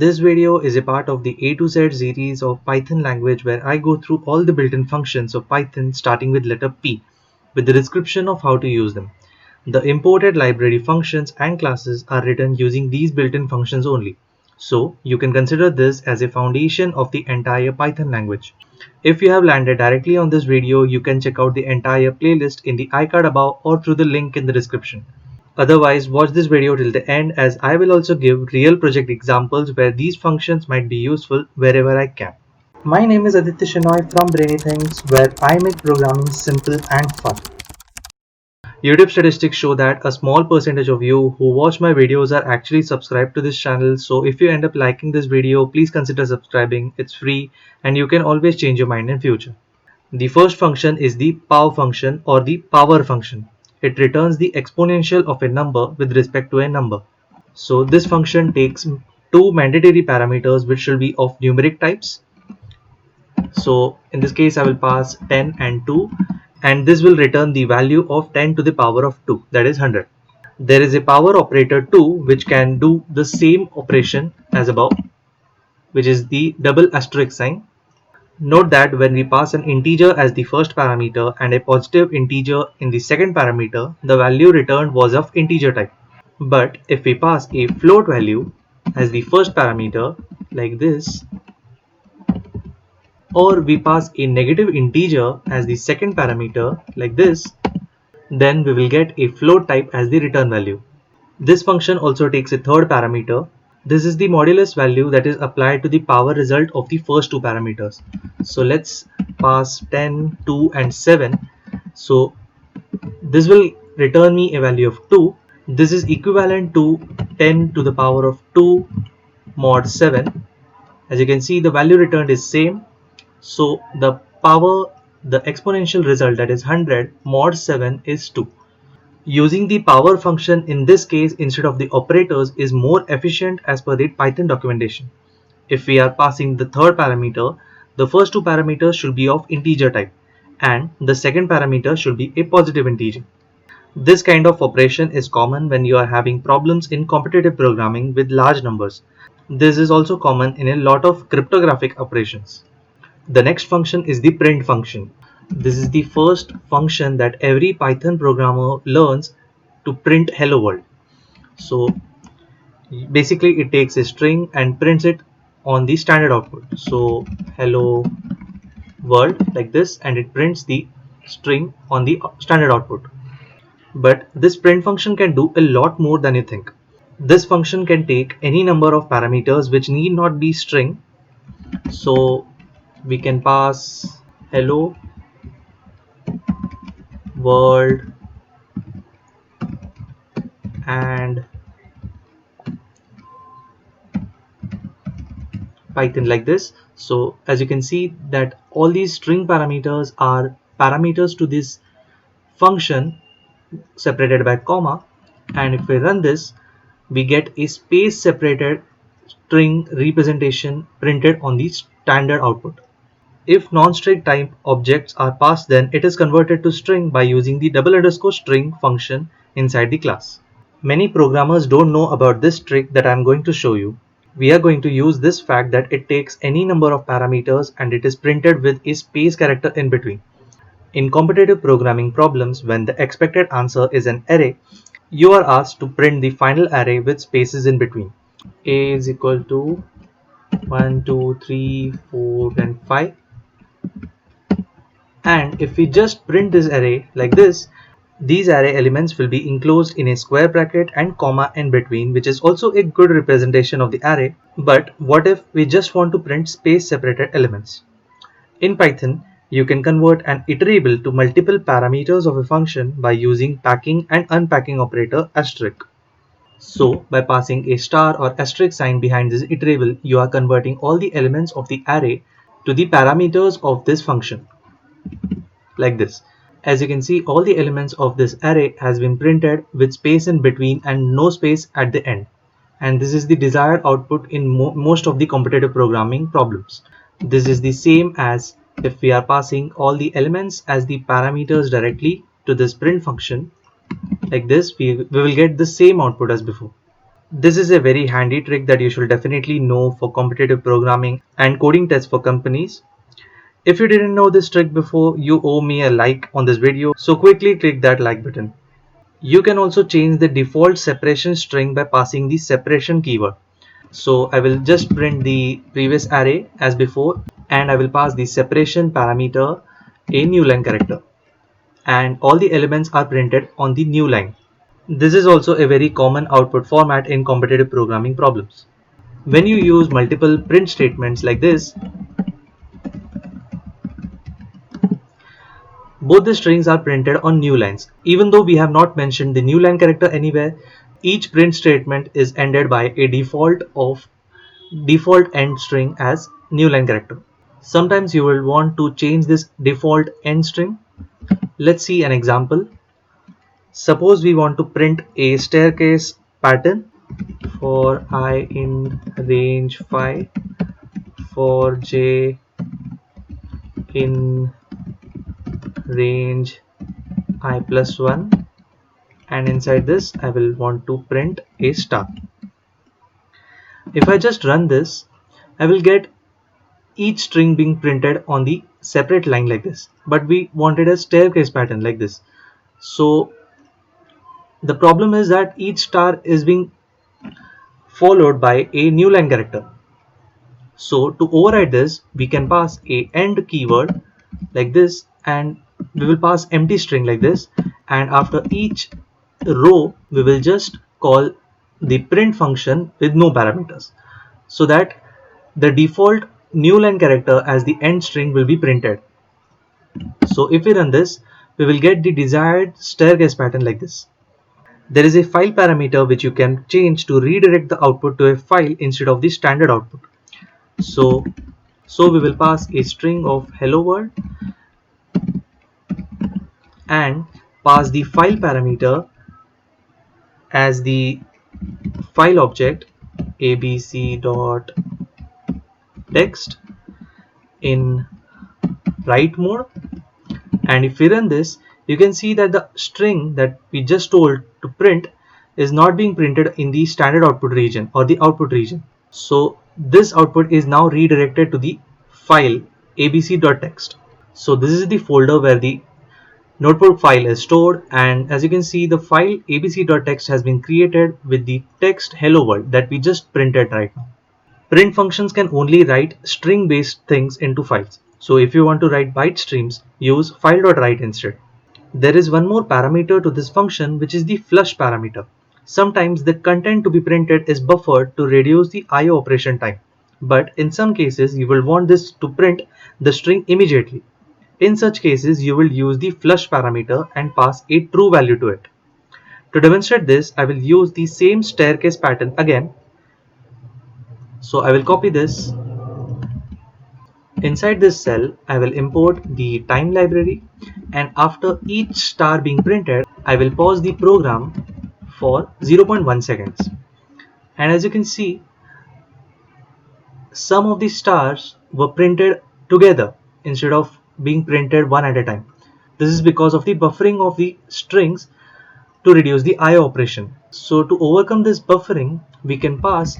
This video is a part of the A to Z series of Python language where I go through all the built-in functions of Python starting with letter P with the description of how to use them. The imported library functions and classes are written using these built-in functions only. So you can consider this as a foundation of the entire Python language. If you have landed directly on this video, you can check out the entire playlist in the iCard above or through the link in the description. Otherwise, watch this video till the end as I will also give real project examples where these functions might be useful wherever I can. My name is Aditya Shenoy from Brainy Things, where I make programming simple and fun. YouTube statistics show that a small percentage of you who watch my videos are actually subscribed to this channel, so if you end up liking this video, please consider subscribing. It's free and you can always change your mind in future. The first function is the pow function or the power function. It returns the exponential of a number with respect to a number. So this function takes two mandatory parameters which should be of numeric types. So in this case I will pass 10 and 2, and this will return the value of 10 to the power of 2, that is 100. There is a power operator too which can do the same operation as above, which is the double asterisk sign. Note that when we pass an integer as the first parameter and a positive integer in the second parameter, the value returned was of integer type. But if we pass a float value as the first parameter like this, or we pass a negative integer as the second parameter like this, then we will get a float type as the return value. This function also takes a third parameter. This is the modulus value that is applied to the power result of the first two parameters. So let's pass 10, 2 and 7. So this will return me a value of 2. This is equivalent to 10 to the power of 2 mod 7. As you can see, the value returned is same. So the exponential result, that is 100 mod 7, is 2. Using the power function in this case instead of the operators is more efficient as per the Python documentation. If we are passing the third parameter, the first two parameters should be of integer type and the second parameter should be a positive integer. This kind of operation is common when you are having problems in competitive programming with large numbers. This is also common in a lot of cryptographic operations. The next function is the print function. This is the first function that every Python programmer learns to print hello world. So basically it takes a string and prints it on the standard output. So hello world like this, and it prints the string on the standard output. But this print function can do a lot more than you think. This function can take any number of parameters which need not be string. So we can pass hello world and Python like this. So as you can see that all these string parameters are parameters to this function separated by comma, and if we run this we get a space separated string representation printed on the standard output. If non-string type objects are passed, then it is converted to string by using the double underscore string function inside the class. Many programmers don't know about this trick that I am going to show you. We are going to use this fact that it takes any number of parameters and it is printed with a space character in between. In competitive programming problems, when the expected answer is an array, you are asked to print the final array with spaces in between. A is equal to 1, 2, 3, 4 and 5. And if we just print this array like this, these array elements will be enclosed in a square bracket and comma in between, which is also a good representation of the array. But what if we just want to print space separated elements? In Python, you can convert an iterable to multiple parameters of a function by using packing and unpacking operator asterisk. So by passing a star or asterisk sign behind this iterable, you are converting all the elements of the array to the parameters of this function like this. As you can see, all the elements of this array has been printed with space in between and no space at the end. And this is the desired output in most of the competitive programming problems. This is the same as if we are passing all the elements as the parameters directly to this print function like this, we will get the same output as before. This is a very handy trick that you should definitely know for competitive programming and coding tests for companies. If you didn't know this trick before, you owe me a like on this video, so quickly click that like button. You can also change the default separation string by passing the separation keyword. So I will just print the previous array as before, and I will pass the separation parameter a new line character, and all the elements are printed on the new line. This is also a very common output format in competitive programming problems. When you use multiple print statements like this, both the strings are printed on new lines. Even though we have not mentioned the new line character anywhere, each print statement is ended by a default end string as new line character. Sometimes you will want to change this default end string. Let's see an example. Suppose we want to print a staircase pattern for I in range 5, for j in range I plus 1, and inside this I will want to print a star. If I just run this, I will get each string being printed on the separate line like this, but we wanted a staircase pattern like this. So the problem is that each star is being followed by a new line character. So to override this, we can pass a end keyword like this, and we will pass empty string like this, and after each row we will just call the print function with no parameters, so that the default new line character as the end string will be printed. So if we run this, we will get the desired staircase pattern like this. There is a file parameter which you can change to redirect the output to a file instead of the standard output. So we will pass a string of hello world and pass the file parameter as the file object abc.text in write mode. And if we run this, you can see that the string that we just told to print is not being printed in the standard output region or the output region. So this output is now redirected to the file abc.text. So this is the folder where the notebook file is stored, and as you can see, the file abc.text has been created with the text hello world that we just printed right now. Print functions can only write string based things into files. So if you want to write byte streams, use file.write instead. There is one more parameter to this function, which is the flush parameter. Sometimes the content to be printed is buffered to reduce the IO operation time, but in some cases you will want this to print the string immediately. In such cases, you will use the flush parameter and pass a true value to it. To demonstrate this, I will use the same staircase pattern again. So I will copy this. Inside this cell, I will import the time library, and after each star being printed, I will pause the program for 0.1 seconds. And as you can see, some of the stars were printed together instead of being printed one at a time. This is because of the buffering of the strings to reduce the IO operation. So to overcome this buffering, we can pass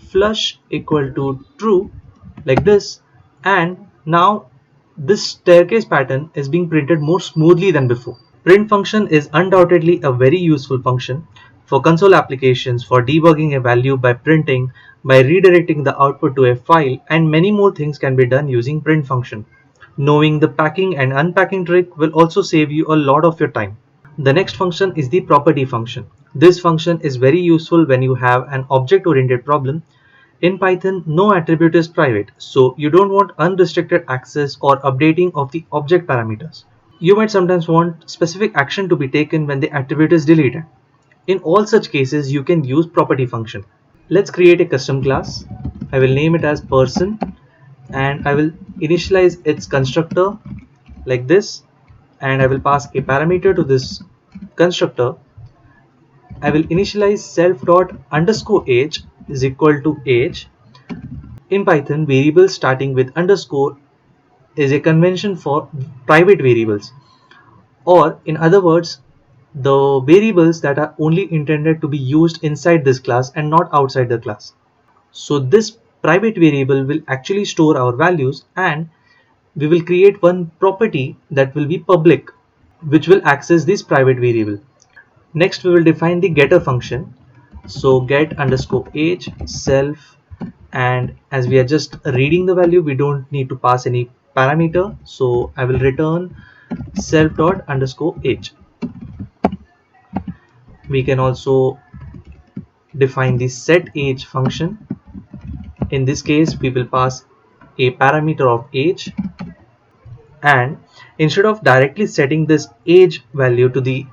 flush equal to true like this, and now this staircase pattern is being printed more smoothly than before. Print function is undoubtedly a very useful function for console applications, for debugging a value by printing, by redirecting the output to a file, and many more things can be done using print function. Knowing the packing and unpacking trick will also save you a lot of your time. The next function is the property function. This function is very useful when you have an object-oriented problem. In Python, no attribute is private, so you don't want unrestricted access or updating of the object parameters. You might sometimes want specific action to be taken when the attribute is deleted. In all such cases, you can use property function. Let's create a custom class. I will name it as person, and I will initialize its constructor like this, and I will pass a parameter to this constructor. I will initialize self dot underscore age is equal to age. In Python, variables starting with underscore is a convention for private variables, or in other words, the variables that are only intended to be used inside this class and not outside the class. So this private variable will actually store our values, and we will create one property that will be public, which will access this private variable. Next, we will define the getter function. So get underscore age self, and as we are just reading the value, we don't need to pass any parameter. So I will return self dot underscore age. We can also define the set age function. In this case, we will pass a parameter of age, and instead of directly setting this age value to the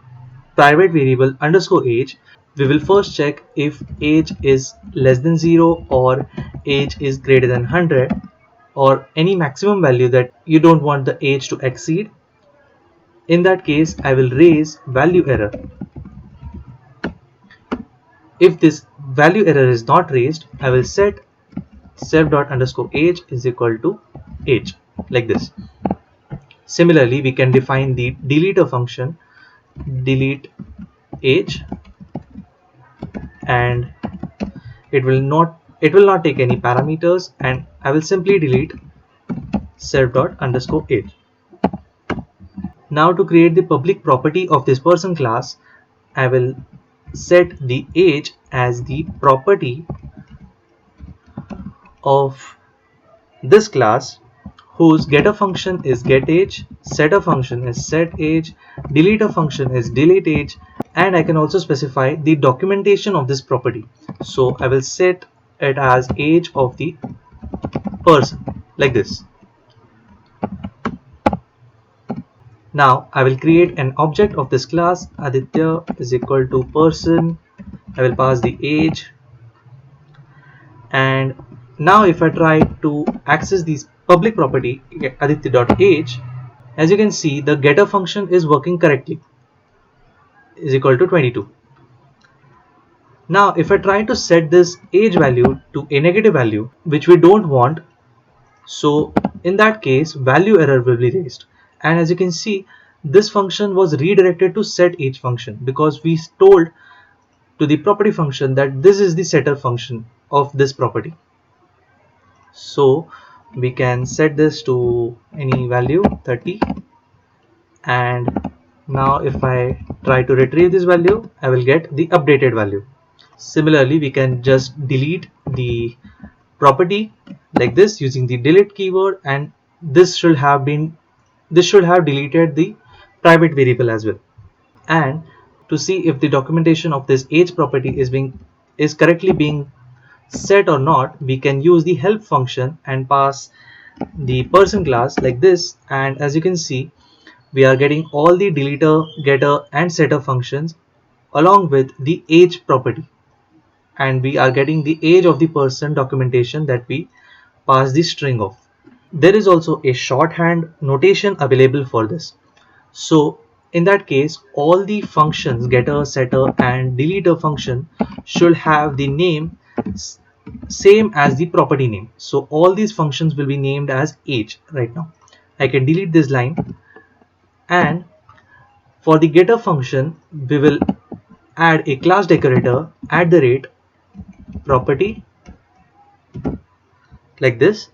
private variable underscore age, we will first check if age is less than 0 or age is greater than 100, or any maximum value that you don't want the age to exceed. In that case, I will raise value error. If this value error is not raised, I will set self dot underscore age is equal to age, like this. Similarly, we can define the deleter function, delete age, and it will not take any parameters, and I will simply delete self dot underscore age. Now to create the public property of this person class, I will set the age as the property of this class, whose getter function is getAge, setter function is setAge, deleter function is deleteAge, and I can also specify the documentation of this property. So I will set it as age of the person, like this. Now I will create an object of this class. Aditya is equal to person. I will pass the age, and now if I try to access this public property aditya.age, as you can see, the getter function is working correctly, is equal to 22. Now if I try to set this age value to a negative value, which we don't want, so in that case value error will be raised. And as you can see, this function was redirected to set age function because we told to the property function that this is the setter function of this property. So we can set this to any value 30, and now if I try to retrieve this value, I will get the updated value. Similarly, we can just delete the property like this using the delete keyword, and this should have deleted the private variable as well. And to see if the documentation of this age property is correctly being set or not, we can use the help function and pass the person class like this. And as you can see, we are getting all the deleter, getter and setter functions along with the age property, and we are getting the age of the person documentation that we pass the string of. There is also a shorthand notation available for this. So in that case, all the functions getter, setter and deleter function should have the name same as the property name. So all these functions will be named as age right now. I can delete this line, and for the getter function, we will add a class decorator @property like this,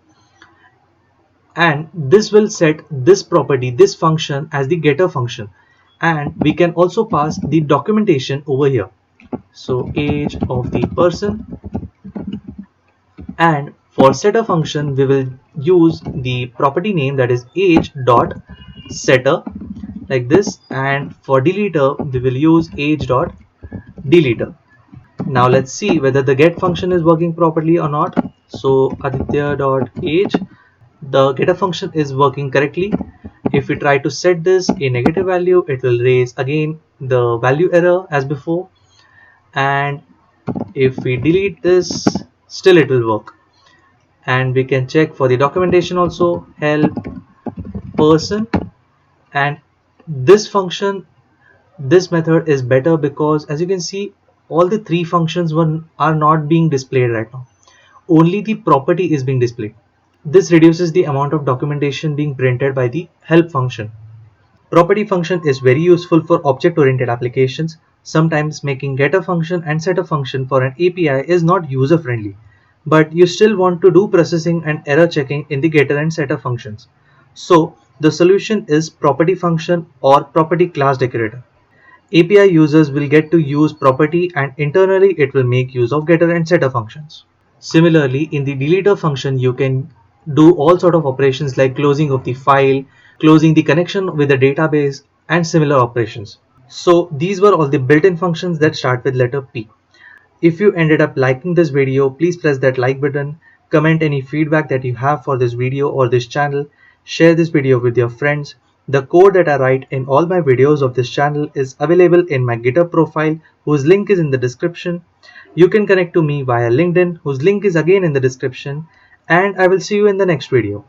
and this will set this property, this function as the getter function, and we can also pass the documentation over here. So age of the person, and for setter function we will use the property name that is age dot setter like this, and for deleter we will use age dot deleter. Now let's see whether the get function is working properly or not. So aditya.age, the getter function is working correctly. If we try to set this a negative value, it will raise again the value error as before, and if we delete this, still it will work. And we can check for the documentation also, help person, and this function, this method is better because as you can see, all the three functions are not being displayed right now. Only the property is being displayed. This reduces the amount of documentation being printed by the help function. Property function is very useful for object-oriented applications. Sometimes making getter function and setter function for an API is not user-friendly, but you still want to do processing and error checking in the getter and setter functions. So the solution is property function or property class decorator. API users will get to use property and internally it will make use of getter and setter functions. Similarly, in the deleter function, you can do all sort of operations like closing of the file, closing the connection with the database, and similar operations. So these were all the built-in functions that start with letter P. If you ended up liking this video, please press that like button, comment any feedback that you have for this video or this channel, share this video with your friends. The code that I write in all my videos of this channel is available in my GitHub profile, whose link is in the description. You can connect to me via LinkedIn, whose link is again in the description, and I will see you in the next video.